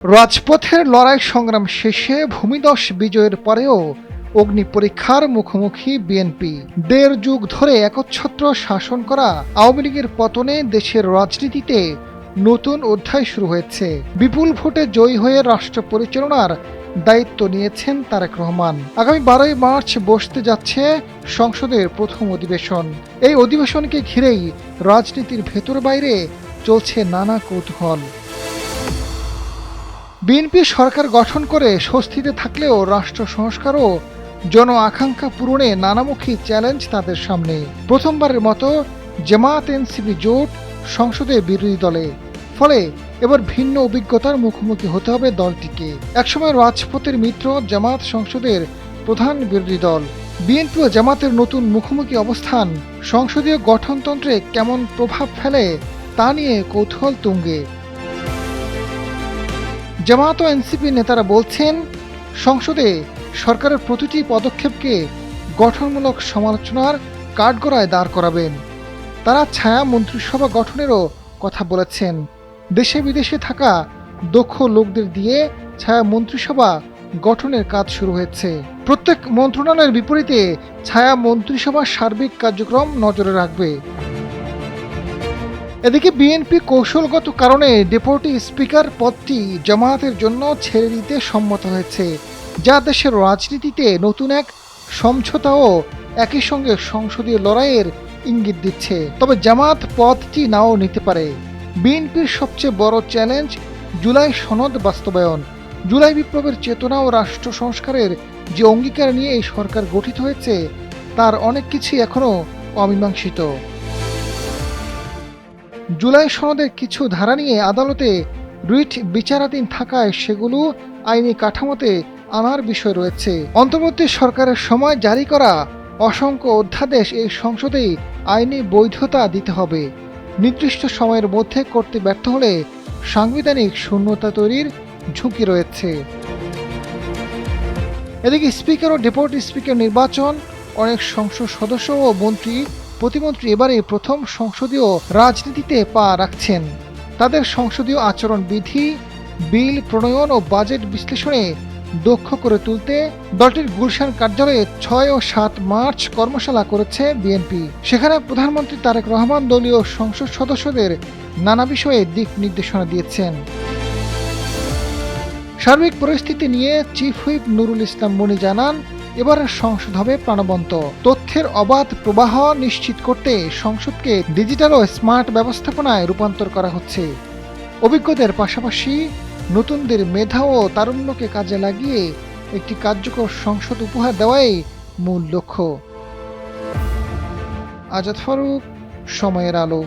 রাজপথের লড়াই সংগ্রাম শেষে ভূমিধস বিজয়ের পরেও অগ্নি পরীক্ষার মুখোমুখি বিএনপি। দেড় যুগ ধরে একচ্ছত্র শাসন করা আওয়ামী লীগের পতনে দেশের রাজনীতিতে নতুন অধ্যায় শুরু হয়েছে। বিপুল ভোটে জয়ী হয়ে রাষ্ট্র পরিচালনার দায়িত্ব নিয়েছেন তারেক রহমান। আগামী 12ই মার্চ বসতে যাচ্ছে সংসদের প্রথম অধিবেশন। এই অধিবেশনকে ঘিরেই রাজনীতির ভেতর বাইরে চলছে নানা কৌতূহল। বিএনপি সরকার গঠন করে স্বস্তিতে থাকলেও রাষ্ট্র সংস্কার ও জন আকাঙ্ক্ষা পূরণে নানামুখী চ্যালেঞ্জ তাদের সামনে। প্রথমবারের মতো জামায়াত এনসিপি জোট সংসদে বিরোধী দলে, ফলে এবার ভিন্ন অভিজ্ঞতার মুখোমুখি হতে হবে দলটিকে। একসময় রাজপথের মিত্র জামায়াত সংসদের প্রধান বিরোধী দল। বিএনপি ও জামায়াতের নতুন মুখোমুখি অবস্থান সংসদীয় গঠনতন্ত্রে কেমন প্রভাব ফেলে তা নিয়ে কৌতূহল তুঙ্গে। জামায়াত ও এনসিপি নেতারা বলছেন, সংসদে সরকারের প্রতিটি পদক্ষেপকে গঠনমূলক সমালোচনার কাঠগড়ায় দাঁড় করাবেন। তারা ছায়া মন্ত্রিসভা গঠনেরও কথা বলেছেন। দেশে বিদেশে থাকা দক্ষ লোকদের দিয়ে ছায়া মন্ত্রিসভা গঠনের কাজ শুরু হয়েছে। প্রত্যেক মন্ত্রণালয়ের বিপরীতে ছায়া মন্ত্রিসভার সার্বিক কার্যক্রম নজরে রাখবে। এদিকে বিএনপি কৌশলগত কারণে ডেপুটি স্পিকার পদটি জামায়াতের জন্য ছেড়ে দিতে সম্মত হয়েছে, যা দেশের রাজনীতিতে নতুন এক সমঝোতা ও একই সঙ্গে সংসদীয় লড়াইয়ের ইঙ্গিত দিচ্ছে। তবে জামায়াত পদটি নাও নিতে পারে। বিএনপির সবচেয়ে বড় চ্যালেঞ্জ জুলাই সনদ বাস্তবায়ন। জুলাই বিপ্লবের চেতনা ও রাষ্ট্র সংস্কারের যে অঙ্গীকার নিয়ে এই সরকার গঠিত হয়েছে, তার অনেক কিছুই এখনও অমীমাংসিত। জুলাই সনদের কিছু ধারা নিয়ে আদালতে রিট বিচারাধীন থাকায় সেগুলো আইনি কাঠামোতে আনার বিষয় রয়েছে। অন্তর্বর্তী সরকারের সময় জারি করা অসংখ্য অধ্যাদেশ এই সংসদেই আইনি বৈধতা দিতে হবে। নির্দিষ্ট সময়ের মধ্যে করতে ব্যর্থ হলে সাংবিধানিক শূন্যতা তৈরির ঝুঁকি রয়েছে। এদিকে স্পিকার ও ডেপুটি স্পিকার নির্বাচন, অনেক সংসদ সদস্য ও মন্ত্রী প্রতিমন্ত্রী এবারে প্রথম সংসদীয় রাজনীতিতে পা রাখছেন। তাদের সংসদীয় আচরণ বিধি, বিল প্রণয়ন ও বাজেট বিশ্লেষণে দক্ষ করে তুলতে দলটির গুলশান কার্যালয়ে 6 ও 7 মার্চ কর্মশালা করেছে বিএনপি। সেখানে প্রধানমন্ত্রী তারেক রহমান দলীয় সংসদ সদস্যদের নানা বিষয়ে দিক নির্দেশনা দিয়েছেন। সার্বিক পরিস্থিতি নিয়ে চিফ হুইপ নুরুল ইসলাম মনি জানান, এবারের সংসদ হবে প্রাণবন্ত। তথ্যের অবাধ প্রবাহ নিশ্চিত করতে সংসদকে ডিজিটাল ও স্মার্ট ব্যবস্থাপনায় রূপান্তর করা হচ্ছে। অভিজ্ঞদের পাশাপাশি নতুনদের মেধা ও তারুণ্যকে কাজে লাগিয়ে একটি কার্যকর সংসদ উপহার দেওয়াই মূল লক্ষ্য। আজাদ ফারুক, সময়ের আলো।